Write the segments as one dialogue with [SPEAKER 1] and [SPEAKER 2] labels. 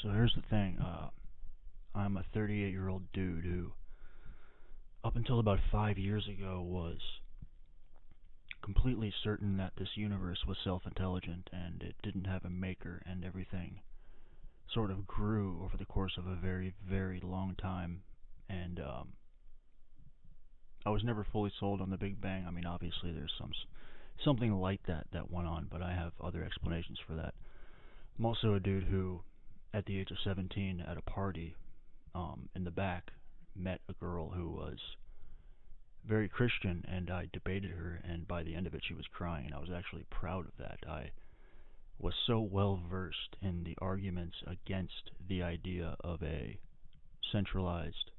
[SPEAKER 1] So here's the thing. I'm a 38-year-old dude who, up until about 5 years ago, was completely certain that this universe was self-intelligent and it didn't have a maker, and everything sort of grew over the course of a very, very long time. And I was never fully sold on the Big Bang. I mean, obviously there's something like that went on, but I have other explanations for that. I'm also a dude who, at the age of 17, at a party in the back, met a girl who was very Christian, and I debated her, and by the end of it she was crying, and I was actually proud of that. I was so well versed in the arguments against the idea of a centralized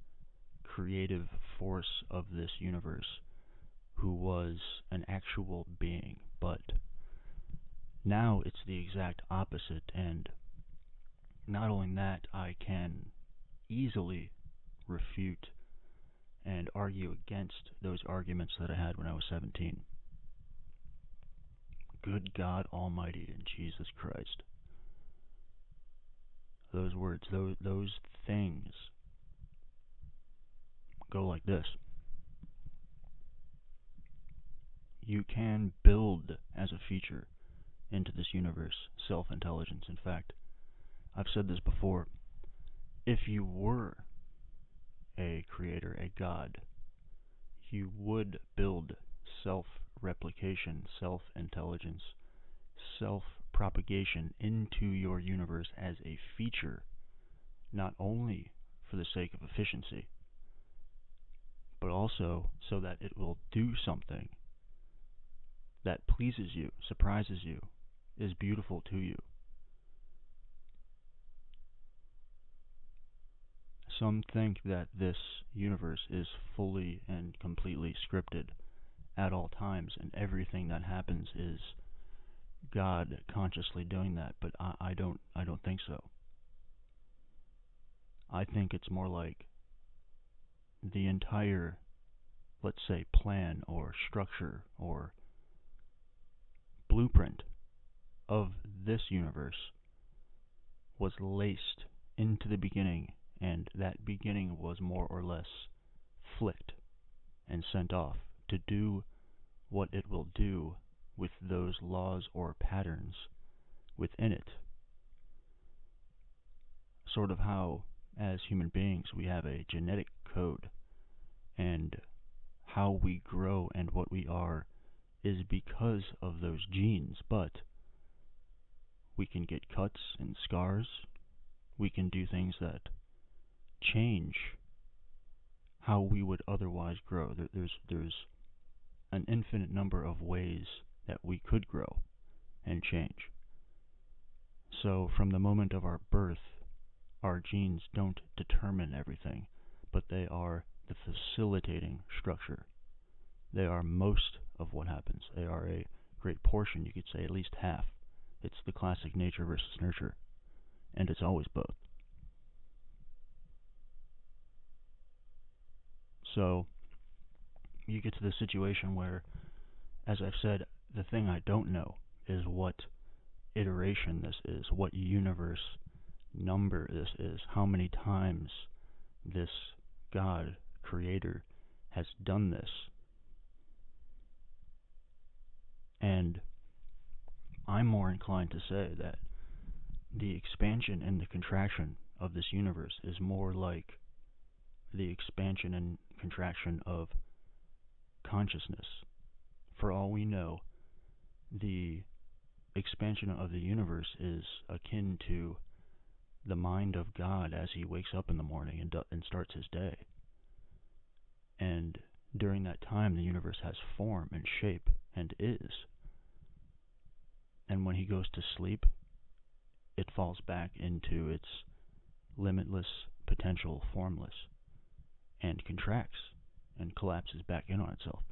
[SPEAKER 1] creative force of this universe who was an actual being. But now it's the exact opposite, and not only that, I can easily refute and argue against those arguments that I had when I was 17. Good God Almighty and Jesus Christ. Those words, those things go like this. You can build as a feature into this universe self-intelligence. In fact, I've said this before. If you were a creator, a god, you would build self-replication, self-intelligence, self-propagation into your universe as a feature, not only for the sake of efficiency, but also so that it will do something that pleases you, surprises you, is beautiful to you. Some think that this universe is fully and completely scripted at all times, and everything that happens is God consciously doing that, but I don't think so. I think it's more like the entire, let's say, plan or structure or blueprint of this universe was laced into the beginning, and that beginning was more or less flicked and sent off to do what it will do with those laws or patterns within it. Sort of how, as human beings, we have a genetic code, and how we grow and what we are is because of those genes, but we can get cuts and scars. We can do things that change how we would otherwise grow. There's an infinite number of ways that we could grow and change. So from the moment of our birth, our genes don't determine everything, but they are the facilitating structure. They are most of what happens. They are a great portion, you could say at least half. It's the classic nature versus nurture, and it's always both. So you get to the situation where, as I've said, the thing I don't know is what iteration this is, what universe number this is, how many times this God, creator, has done this. And I'm more inclined to say that the expansion and the contraction of this universe is more like the expansion and contraction of consciousness. For all we know, the expansion of the universe is akin to the mind of God as he wakes up in the morning and starts his day. And during that time, the universe has form and shape and is. And when he goes to sleep, it falls back into its limitless potential, formless, and contracts and collapses back in on itself.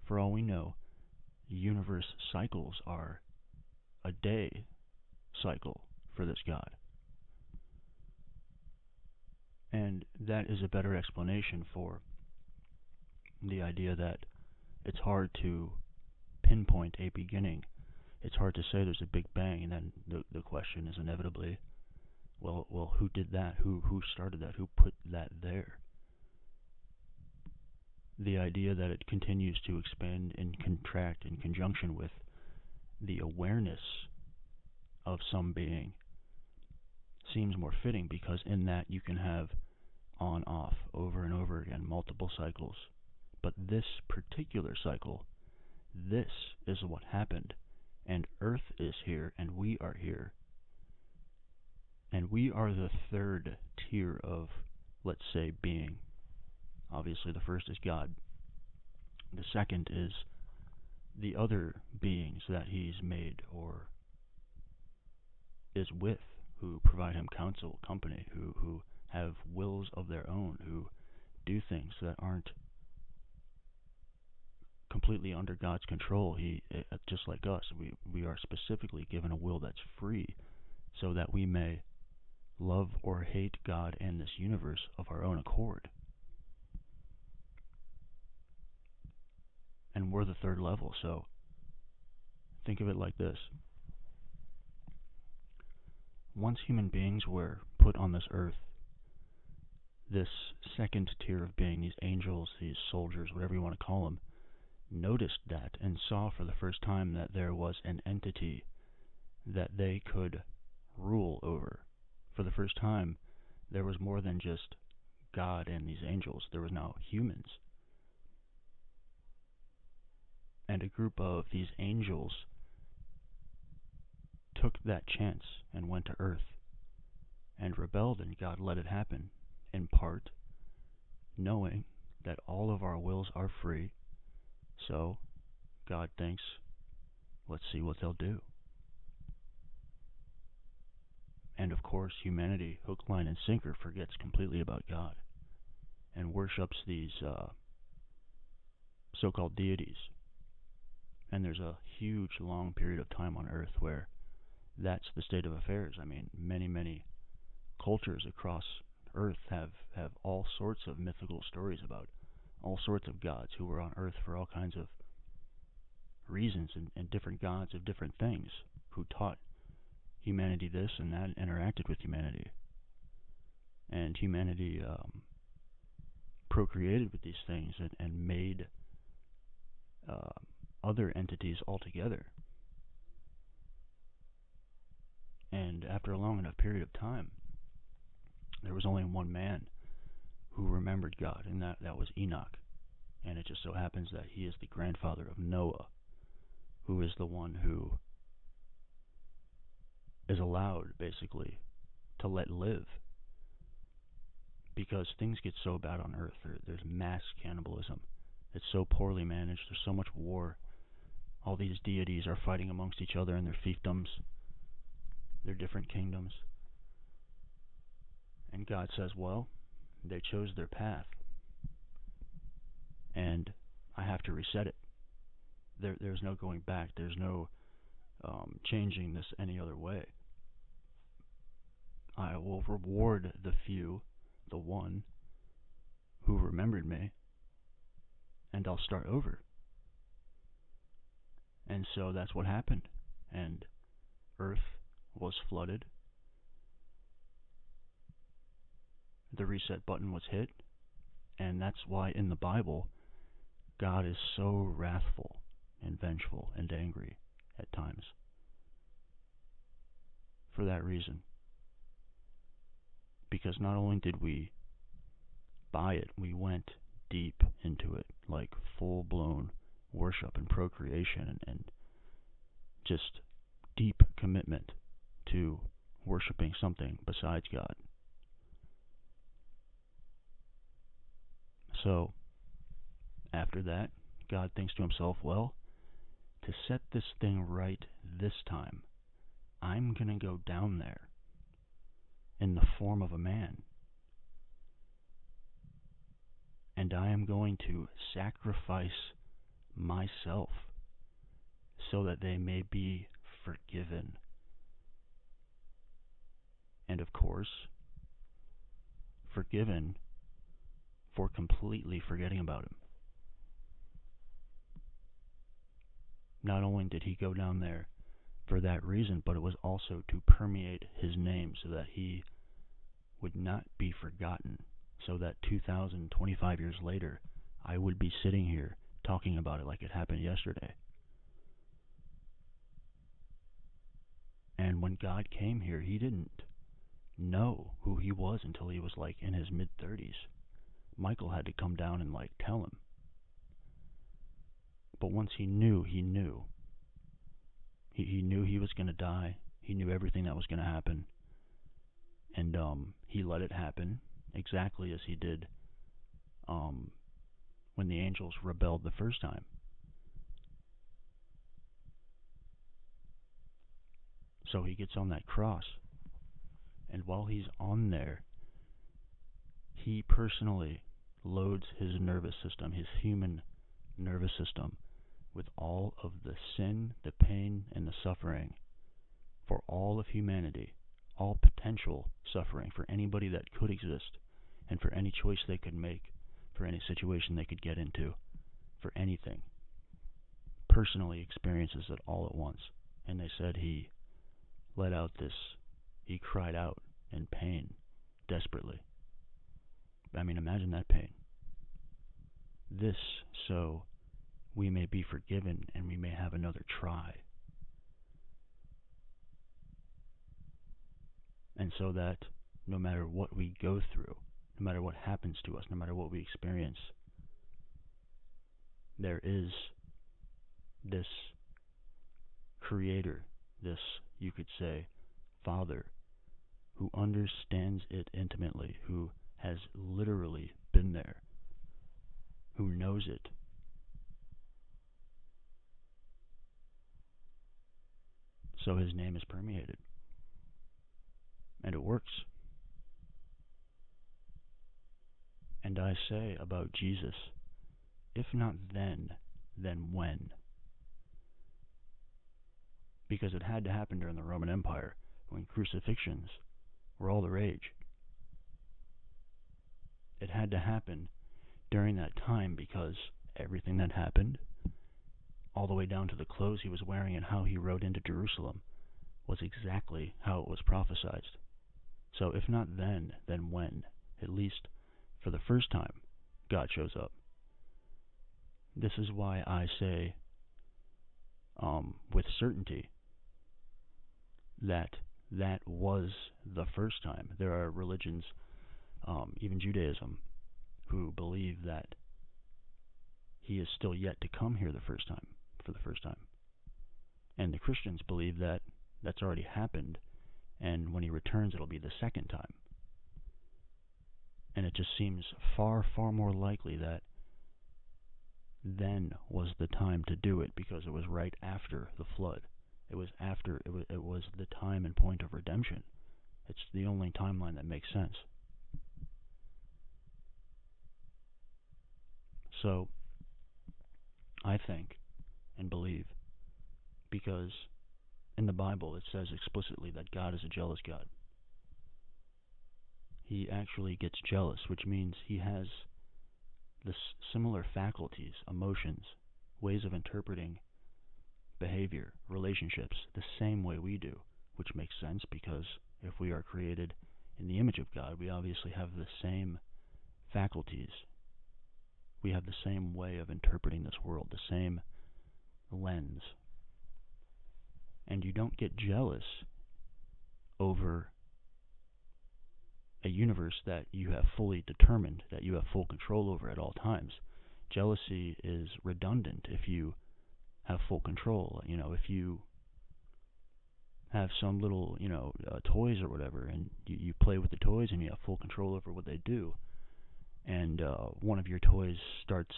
[SPEAKER 1] For all we know, universe cycles are a day cycle for this God. And that is a better explanation for the idea that it's hard to pinpoint a beginning. It's hard to say there's a Big Bang, and then the question is inevitably, Well, who did that? Who started that? Who put that there? The idea that it continues to expand and contract in conjunction with the awareness of some being seems more fitting, because in that you can have on off over and over again, multiple cycles. But this particular cycle, this is what happened, and Earth is here, and we are here. And we are the third tier of, let's say, being. Obviously the first is God. The second is the other beings that he's made or is with, who provide him counsel, company, who have wills of their own, who do things that aren't completely under God's control. Just like us, we are specifically given a will that's free, so that we may love or hate God and this universe of our own accord. And we're the third level, so think of it like this. Once human beings were put on this earth, this second tier of being, these angels, these soldiers, whatever you want to call them, noticed that and saw for the first time that there was an entity that they could rule over. For the first time, there was more than just God and these angels. There was now humans. And a group of these angels took that chance and went to Earth and rebelled, and God let it happen, in part knowing that all of our wills are free. So God thinks, let's see what they'll do. And of course, humanity, hook, line, and sinker, forgets completely about God and worships these so-called deities. And there's a huge, long period of time on Earth where that's the state of affairs. I mean, many cultures across Earth have all sorts of mythical stories about all sorts of gods who were on Earth for all kinds of reasons, and different gods of different things who taught humanity this and that, interacted with humanity. And humanity procreated with these things and made other entities altogether. And after a long enough period of time, there was only one man who remembered God, and that was Enoch. And it just so happens that he is the grandfather of Noah, who is the one who is allowed, basically, to let live. Because things get so bad on Earth. There's mass cannibalism. It's so poorly managed. There's so much war. All these deities are fighting amongst each other in their fiefdoms, their different kingdoms. And God says, well, they chose their path, and I have to reset it. There's no going back. There's no changing this any other way. I will reward the few, the one who remembered me, and I'll start over. And so that's what happened. And Earth was flooded. The reset button was hit. And that's why in the Bible, God is so wrathful and vengeful and angry at times. For that reason. Because not only did we buy it, we went deep into it, like full-blown worship and procreation and just deep commitment to worshiping something besides God. So, after that, God thinks to himself, well, to set this thing right this time, I'm going to go down there in the form of a man. And I am going to sacrifice myself so that they may be forgiven. And of course, forgiven for completely forgetting about him. Not only did he go down there for that reason, but it was also to permeate his name so that he would not be forgotten, so that 2,025 years later, I would be sitting here talking about it like it happened yesterday. And when God came here, he didn't know who he was until he was like in his mid-30s. Michael had to come down and like tell him. But once he knew, he knew. He knew he was going to die. He knew everything that was going to happen. And he let it happen exactly as he did when the angels rebelled the first time. So he gets on that cross, and while he's on there, he personally loads his nervous system, his human nervous system, with all of the sin, the pain, and the suffering for all of humanity, all potential suffering for anybody that could exist, and for any choice they could make, for any situation they could get into, for anything. Personally experiences it all at once. And they said he let out this, he cried out in pain, desperately. I mean, imagine that pain. This so we may be forgiven and we may have another try. And so that no matter what we go through, no matter what happens to us, no matter what we experience, there is this creator, this, you could say, Father, who understands it intimately, who has literally been there, who knows it. So his name is permeated. And it works. And I say about Jesus, if not then when? Because it had to happen during the Roman Empire, when crucifixions were all the rage. It had to happen during that time because everything that happened, all the way down to the clothes he was wearing and how he rode into Jerusalem, was exactly how it was prophesied. So if not then when? At least for the first time, God shows up. This is why I say with certainty that was the first time. There are religions, even Judaism, who believe that he is still yet to come here for the first time. And the Christians believe that that's already happened, and when he returns it'll be the second time. And it just seems far, far more likely that then was the time to do it, because it was right after the flood. It was the time and point of redemption. It's the only timeline that makes sense. So I think and believe, because in the Bible it says explicitly that God is a jealous God. He actually gets jealous, which means he has the similar faculties, emotions, ways of interpreting behavior, relationships, the same way we do, which makes sense because if we are created in the image of God, we obviously have the same faculties. We have the same way of interpreting this world, the same lens. And you don't get jealous over a universe that you have fully determined, that you have full control over at all times. Jealousy is redundant if you have full control. If you have some little, toys or whatever, and you play with the toys and you have full control over what they do, and one of your toys starts,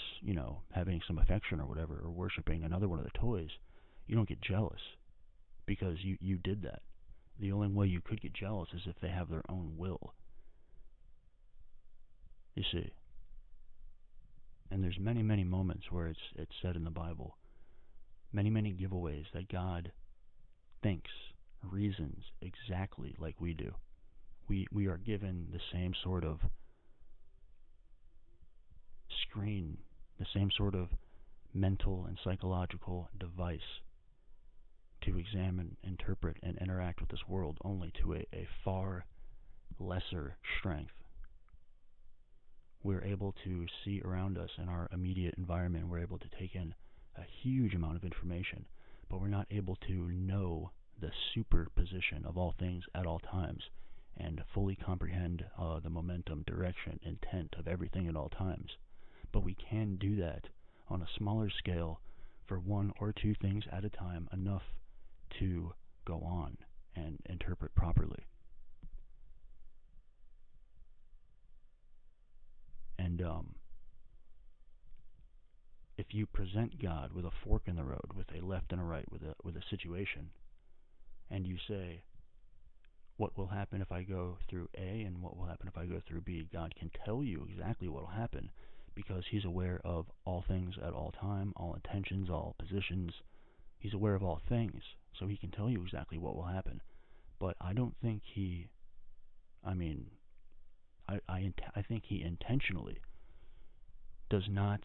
[SPEAKER 1] having some affection or whatever, or worshiping another one of the toys, you don't get jealous because you did that. The only way you could get jealous is if they have their own will. You see. And there's many, many moments where it's said in the Bible, many, many giveaways that God thinks, reasons exactly like we do. We are given the same sort of screen, the same sort of mental and psychological device to examine, interpret, and interact with this world only to a far lesser strength. We're able to see around us in our immediate environment. We're able to take in a huge amount of information, but we're not able to know the superposition of all things at all times and fully comprehend the momentum, direction, intent of everything at all times. But we can do that on a smaller scale for one or two things at a time, enough to go on and interpret properly. And if you present God with a fork in the road, with a left and a right, with a situation, and you say, what will happen if I go through A and what will happen if I go through B? God can tell you exactly what will happen because He's aware of all things at all time, all intentions, all positions. He's aware of all things, so He can tell you exactly what will happen. But I don't think He, I think He intentionally does not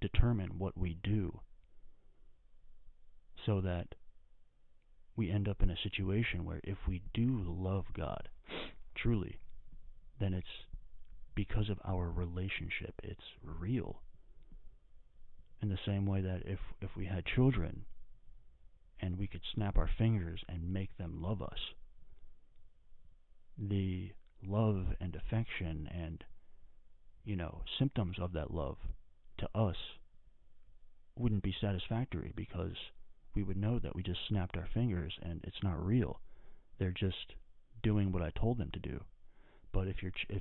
[SPEAKER 1] determine what we do so that we end up in a situation where if we do love God truly, then it's because of our relationship. It's real. In the same way that if we had children and we could snap our fingers and make them love us, the love and affection and, symptoms of that love to us wouldn't be satisfactory because we would know that we just snapped our fingers and it's not real. They're just doing what I told them to do. But if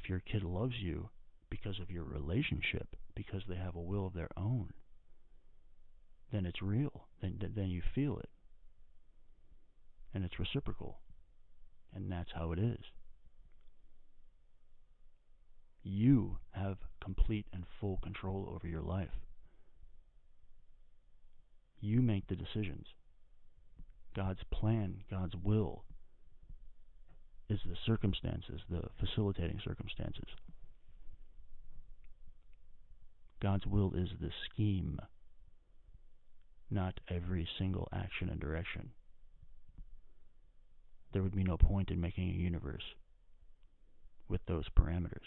[SPEAKER 1] your kid loves you because of your relationship, because they have a will of their own, then it's real. Then you feel it. And it's reciprocal. And that's how it is. You have complete and full control over your life. You make the decisions. God's plan, God's will, is the circumstances, the facilitating circumstances. God's will is the scheme, not every single action and direction. There would be no point in making a universe with those parameters.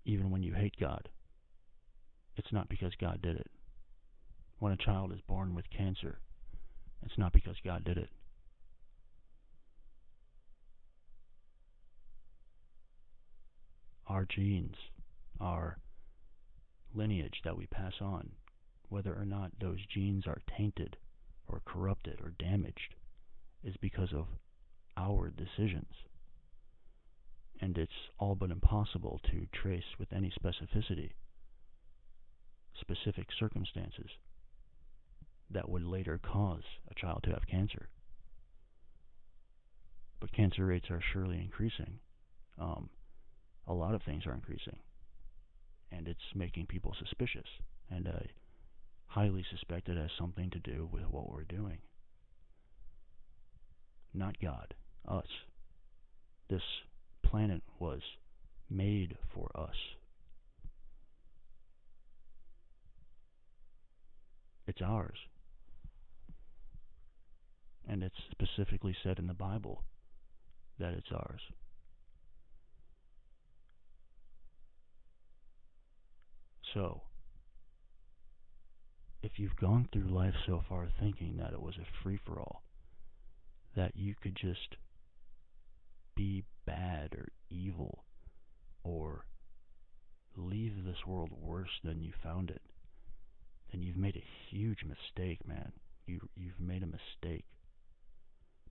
[SPEAKER 1] Even when you hate God, it's not because God did it. When a child is born with cancer, it's not because God did it. Our genes, our lineage that we pass on, whether or not those genes are tainted or corrupted or damaged, is because of our decisions. And it's all but impossible to trace with any specificity specific circumstances that would later cause a child to have cancer. But cancer rates are surely increasing. A lot of things are increasing. And it's making people suspicious. And I highly suspect it has something to do with what we're doing. Not God, us. This planet was made for us. It's ours. And it's specifically said in the Bible that it's ours. So, if you've gone through life so far thinking that it was a free-for-all, that you could just be bad or evil or leave this world worse than you found it, then you've made a huge mistake, man. You've made a mistake.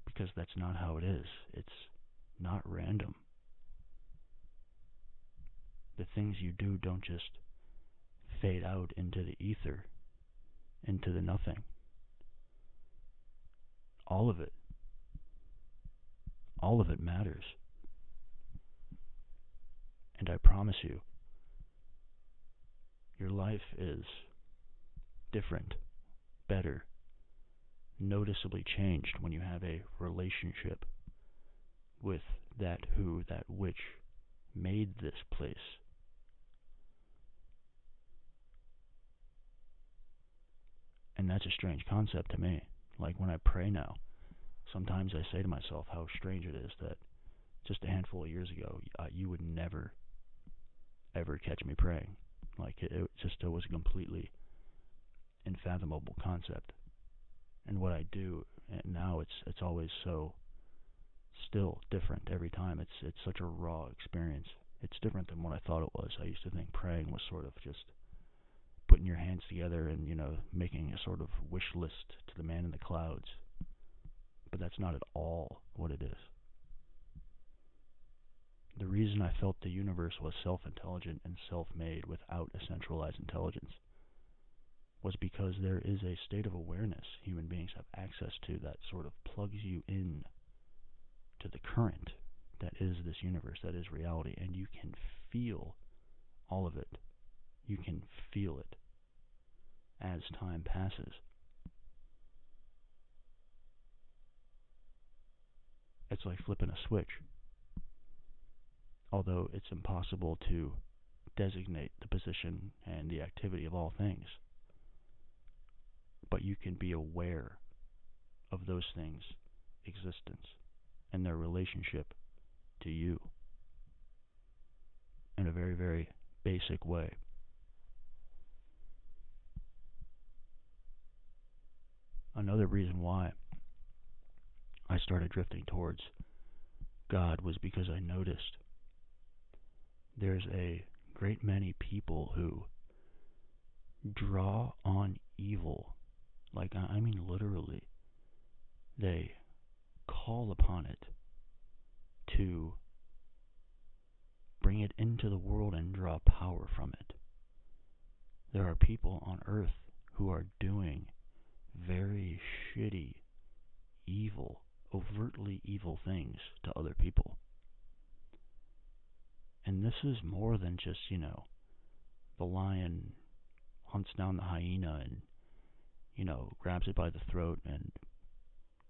[SPEAKER 1] Because that's not how it is. It's not random. The things you do don't just fade out into the ether, into the nothing. All of it matters. And I promise you, your life is different, better, noticeably changed when you have a relationship with that which made this place. And that's a strange concept to me. Like when I pray now, sometimes I say to myself how strange it is that just a handful of years ago, you would never, ever catch me praying. Like it was a completely unfathomable concept. And what I do now, it's always so still different every time. It's such a raw experience. It's different than what I thought it was. I used to think praying was sort of just putting your hands together and, making a sort of wish list to the man in the clouds. But that's not at all what it is. The reason I felt the universe was self-intelligent and self-made without a centralized intelligence was because there is a state of awareness human beings have access to that sort of plugs you in to the current that is this universe, that is reality, and you can feel all of it. You can feel it as time passes. It's like flipping a switch. Although it's impossible to designate the position and the activity of all things. But you can be aware of those things' existence and their relationship to you in a very, very basic way. Another reason why I started drifting towards God was because I noticed there's a great many people who draw on evil. Like, I mean literally. They call upon it to bring it into the world and draw power from it. There are people on earth who are doing very shitty, evil, overtly evil things to other people. And this is more than just, the lion hunts down the hyena and, grabs it by the throat and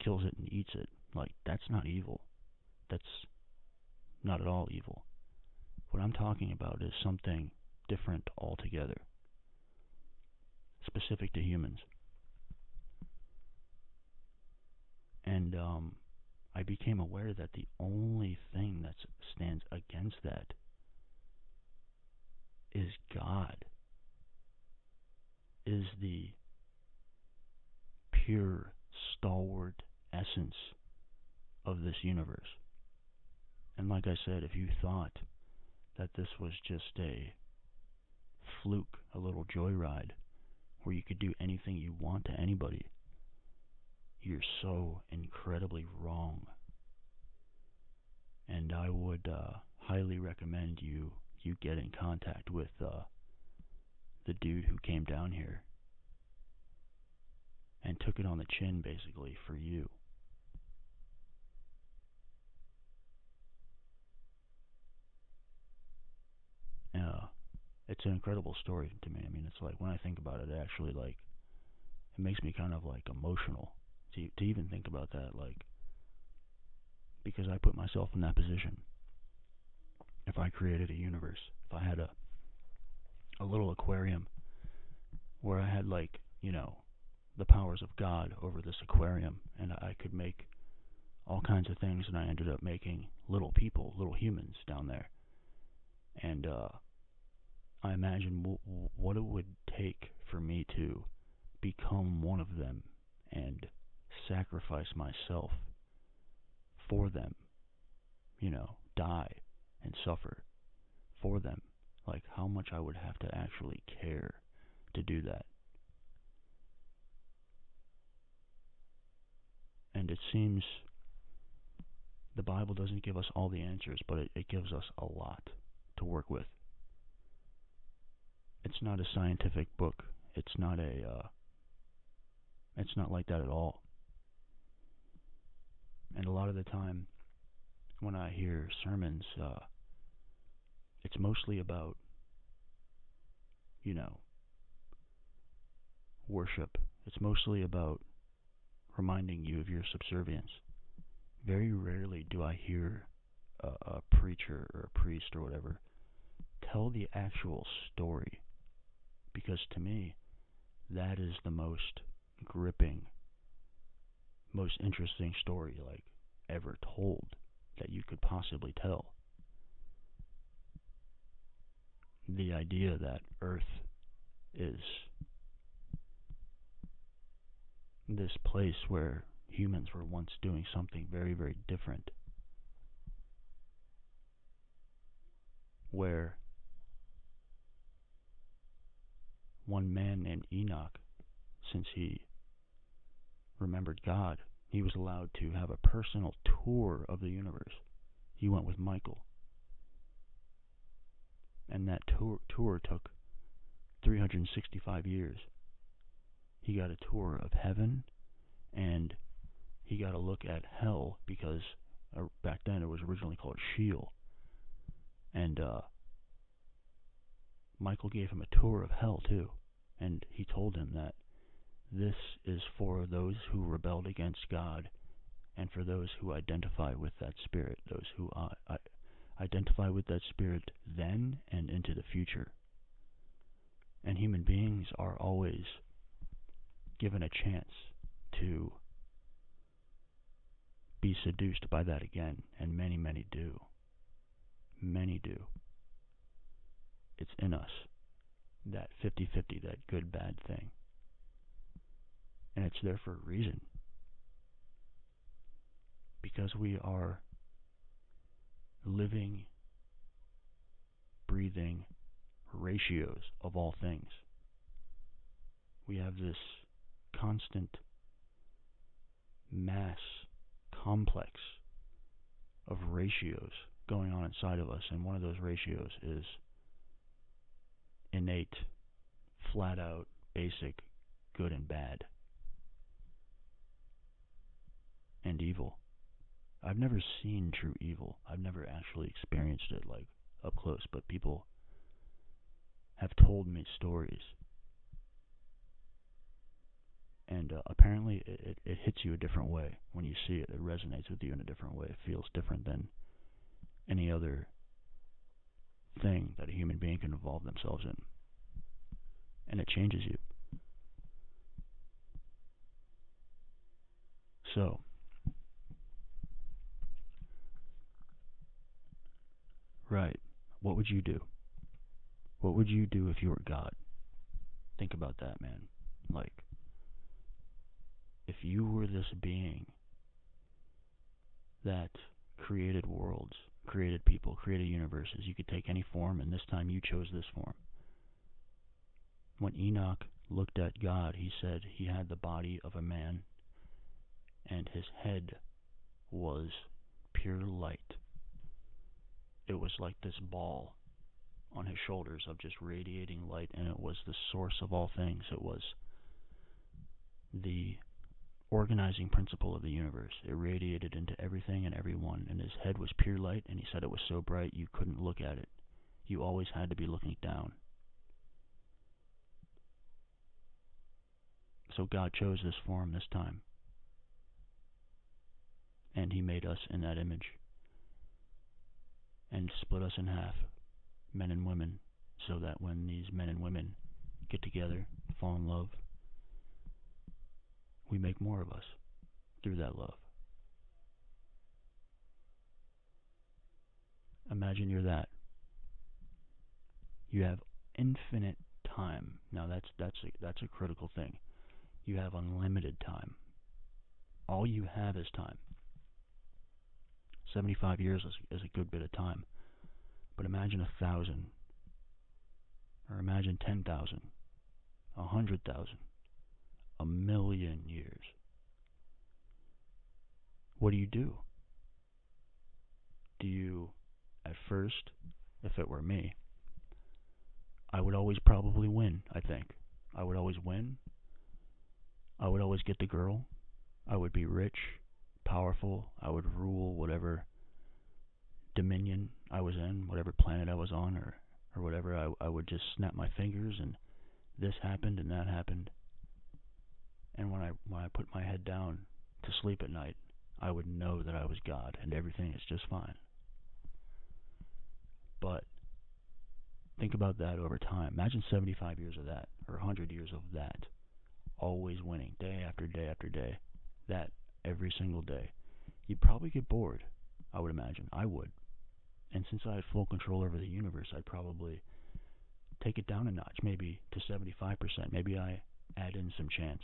[SPEAKER 1] kills it and eats it. Like, that's not evil. That's not at all evil. What I'm talking about is something different altogether, specific to humans. And I became aware that the only thing that stands against that is God, is the pure, stalwart essence of this universe. And like I said, if you thought that this was just a fluke, a little joyride, where you could do anything you want to anybody, you're so incredibly wrong. And I would highly recommend you get in contact with the dude who came down here and took it on the chin, basically, for you. It's an incredible story to me. I mean, it's like, when I think about it, actually, it makes me kind of, emotional to even think about that, because I put myself in that position. If I created a universe, if I had a little aquarium where I had, the powers of God over this aquarium, and I could make all kinds of things, and I ended up making little people, little humans down there. And I imagine what it would take for me to become one of them and sacrifice myself for them, die and suffer for them. Like, how much I would have to actually care to do that. And it seems the Bible doesn't give us all the answers, but it gives us a lot to work with. It's not a scientific book. It's not like that at all. And a lot of the time, when I hear sermons, it's mostly about, worship. It's mostly about reminding you of your subservience. Very rarely do I hear a preacher or a priest or whatever tell the actual story, because to me, that is the most gripping, most interesting story like ever told that you could possibly tell. The idea that Earth is this place where humans were once doing something very, very different, where one man named Enoch, since he remembered God, he was allowed to have a personal tour of the universe. He went with Michael. And that tour took 365 years. He got a tour of heaven, and he got a look at hell, because back then it was originally called Sheol. And Michael gave him a tour of hell too, and he told him that this is for those who rebelled against God, and for those who identify with that spirit, those who identify with that spirit then and into the future. And human beings are always given a chance to be seduced by that again, and many, many do. Many do. It's in us, that 50-50, that good-bad thing. And it's there for a reason. Because we are living, breathing ratios of all things. We have this constant mass complex of ratios going on inside of us, and one of those ratios is innate, flat out, basic, good and bad, and evil. I've never seen true evil. I've never actually experienced it like up close, but people have told me stories. And apparently it hits you a different way when you see it. It resonates with you in a different way. It feels different than any other thing that a human being can involve themselves in. And it changes you. So, right, what would you do? What would you do if you were God? Think about that, man. Like, if you were this being that created worlds, created people, created universes, you could take any form, and this time you chose this form. When Enoch looked at God, he said he had the body of a man, and his head was pure light. It was like this ball on his shoulders of just radiating light, and it was the source of all things. It was the organizing principle of the universe. It radiated into everything and everyone, and his head was pure light, and he said it was so bright you couldn't look at it. You always had to be looking down. So God chose this form this time, and he made us in that image, and split us in half, men and women, so that when these men and women get together, fall in love, we make more of us through that love. Imagine you're that. You have infinite time. Now that's a critical thing. You have unlimited time. All you have is time. 75 years is a good bit of time. But imagine 1,000, or imagine 10,000, 100,000, 1,000,000 years. What do? Do you, at first, if it were me, I would always probably win, I think. I would always win. I would always get the girl. I would be rich, powerful. I would rule whatever dominion I was in, whatever planet I was on, or whatever. I would just snap my fingers, and this happened and that happened. And when I put my head down to sleep at night, I would know that I was God and everything is just fine. But think about that over time. Imagine 75 years of that, or 100 years of that, always winning, day after day after day, that every single day, you'd probably get bored, I would imagine. I would. And since I had full control over the universe, I'd probably take it down a notch, maybe to 75%. Maybe I add in some chance.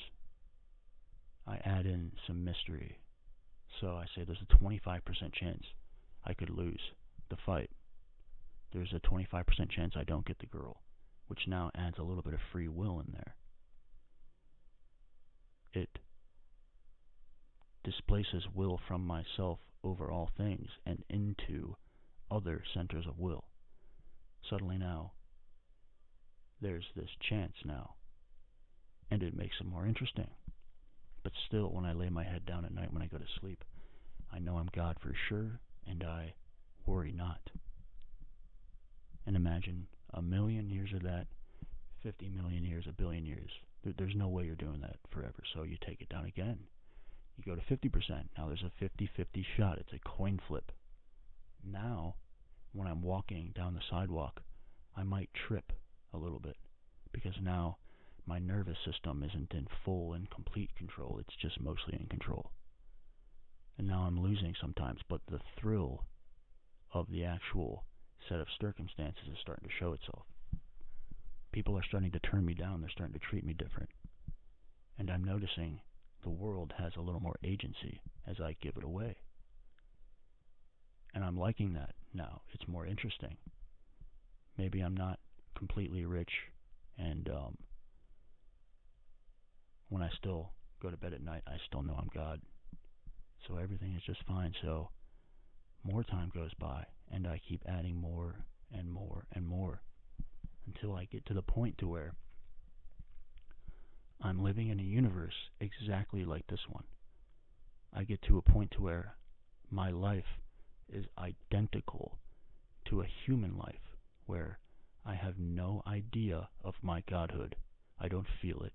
[SPEAKER 1] I add in some mystery. So I say there's a 25% chance I could lose the fight. There's a 25% chance I don't get the girl, which now adds a little bit of free will in there. It displaces will from myself over all things and into other centers of will. Suddenly now, there's this chance now, and it makes it more interesting. But still, when I lay my head down at night when I go to sleep, I know I'm God for sure, and I worry not. And imagine 1,000,000 years of that, 50 million years, 1 billion years. There's no way you're doing that forever, so you take it down again. You go to 50%. Now there's a 50-50 shot. It's a coin flip. Now, when I'm walking down the sidewalk, I might trip a little bit, because now my nervous system isn't in full and complete control. It's just mostly in control. And now I'm losing sometimes, but the thrill of the actual set of circumstances is starting to show itself. People are starting to turn me down. They're starting to treat me different. And I'm noticing the world has a little more agency as I give it away. And I'm liking that now. It's more interesting. Maybe I'm not completely rich, and when I still go to bed at night, I still know I'm God. So everything is just fine. So more time goes by, and I keep adding more and more and more until I get to the point to where I'm living in a universe exactly like this one. I get to a point to where my life is identical to a human life, where I have no idea of my godhood. I don't feel it.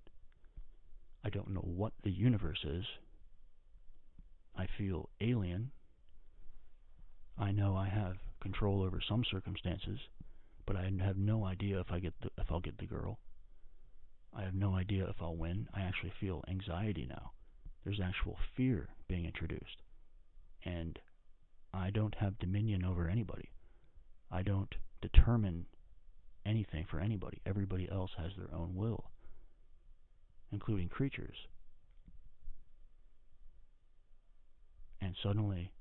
[SPEAKER 1] I don't know what the universe is. I feel alien. I know I have control over some circumstances, but I have no idea if I'll get the girl. I have no idea if I'll win. I actually feel anxiety now. There's actual fear being introduced. And I don't have dominion over anybody. I don't determine anything for anybody. Everybody else has their own will, including creatures. And suddenly,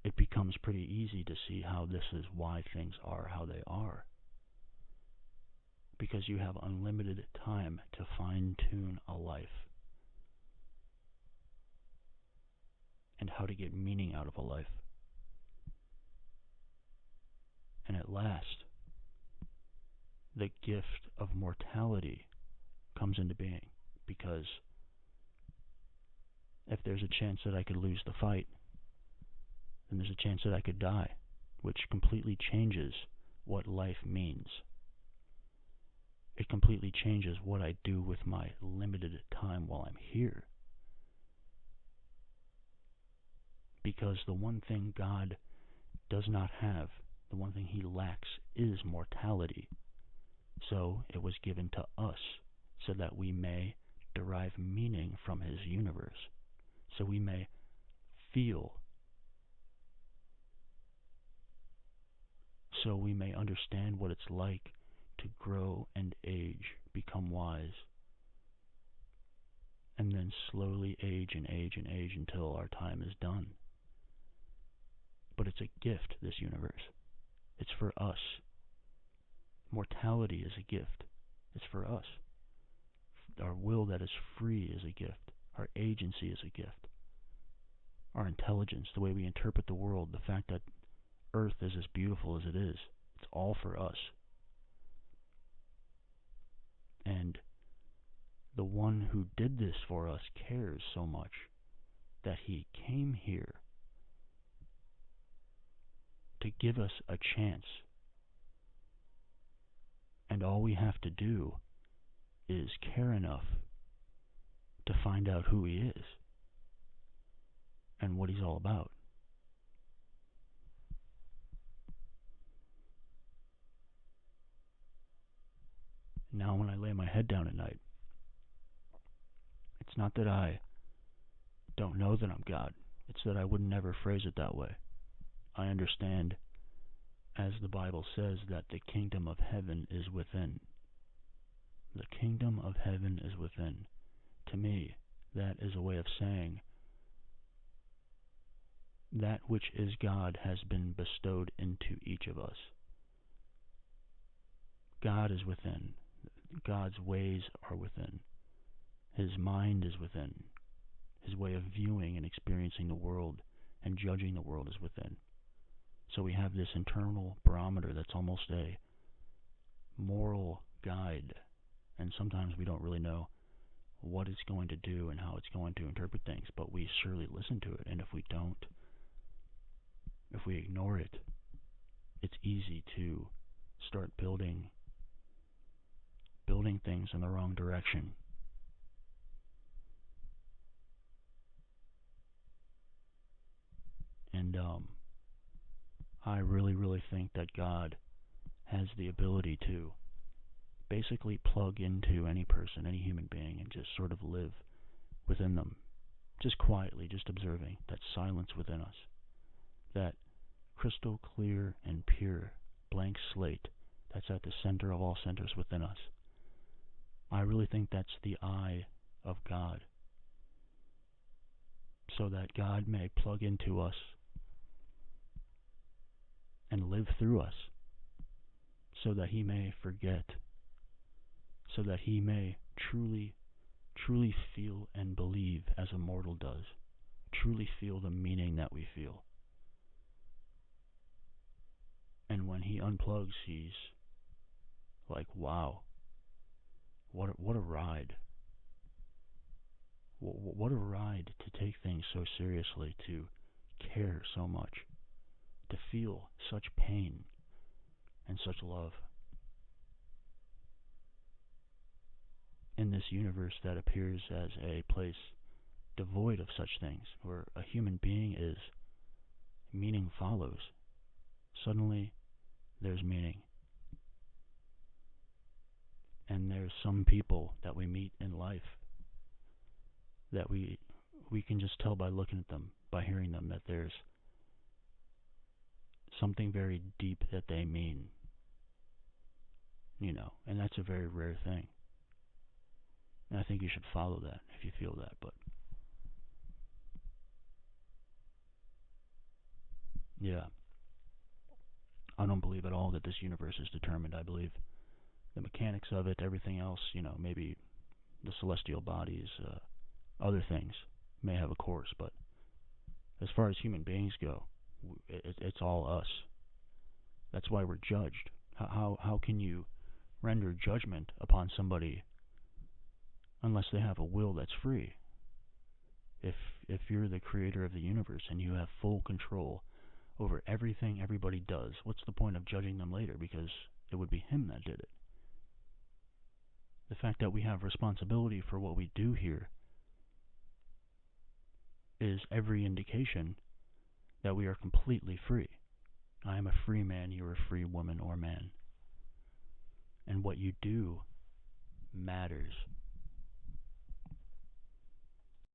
[SPEAKER 1] it becomes pretty easy to see how this is why things are how they are. Because you have unlimited time to fine-tune a life and how to get meaning out of a life. And at last, the gift of mortality comes into being, because if there's a chance that I could lose the fight, then there's a chance that I could die, which completely changes what life means. It completely changes what I do with my limited time while I'm here. Because the one thing God does not have, the one thing He lacks, is mortality. So it was given to us so that we may derive meaning from His universe, so we may feel, so we may understand what it's like to grow and age, become wise, and then slowly age and age and age until our time is done. But it's a gift, this universe. It's for us. Mortality is a gift. It's for us. Our will that is free is a gift. Our agency is a gift. Our intelligence, the way we interpret the world, the fact that Earth is as beautiful as it is, it's all for us. And the one who did this for us cares so much that He came here to give us a chance. And all we have to do is care enough to find out who He is and what He's all about. Now when I lay my head down at night, It's not that I don't know that I'm God. It's that I would never phrase it that way. I understand, as the Bible says, that the kingdom of heaven is within. The kingdom of heaven is within. To me, that is a way of saying that which is God has been bestowed into each of us. God is within. God's ways are within. His mind is within. His way of viewing and experiencing the world and judging the world is within. So we have this internal barometer that's almost a moral guide, and sometimes we don't really know what it's going to do and how it's going to interpret things, but we surely listen to it, and if we don't, if we ignore it, it's easy to start building things in the wrong direction. And I really think that God has the ability to basically plug into any person, any human being, and just sort of live within them, just quietly, just observing that silence within us, that crystal clear and pure blank slate that's at the center of all centers within us. I really think that's the eye of God, so that God may plug into us and live through us, so that he may forget, so that he may truly feel and believe as a mortal does, truly feel the meaning that we feel. And when he unplugs, he's like, wow, what a ride. What a ride to take things so seriously, to care so much, to feel such pain and such love. In this universe that appears as a place devoid of such things, where a human being is, meaning follows. Suddenly, there's meaning. And there's some people that we meet in life that we can just tell by looking at them, by hearing them, that there's something very deep that they mean. And that's a very rare thing. And I think you should follow that if you feel that, but yeah. I don't believe at all that this universe is determined. I believe the mechanics of it, everything else, maybe the celestial bodies, other things may have a course, but as far as human beings go, it's all us. That's why we're judged. How can you render judgment upon somebody unless they have a will that's free? If you're the creator of the universe and you have full control over everything everybody does, what's the point of judging them later? Because it would be him that did it. The fact that we have responsibility for what we do here is every indication that we are completely free. I am a free man, you're a free woman or man. And what you do matters.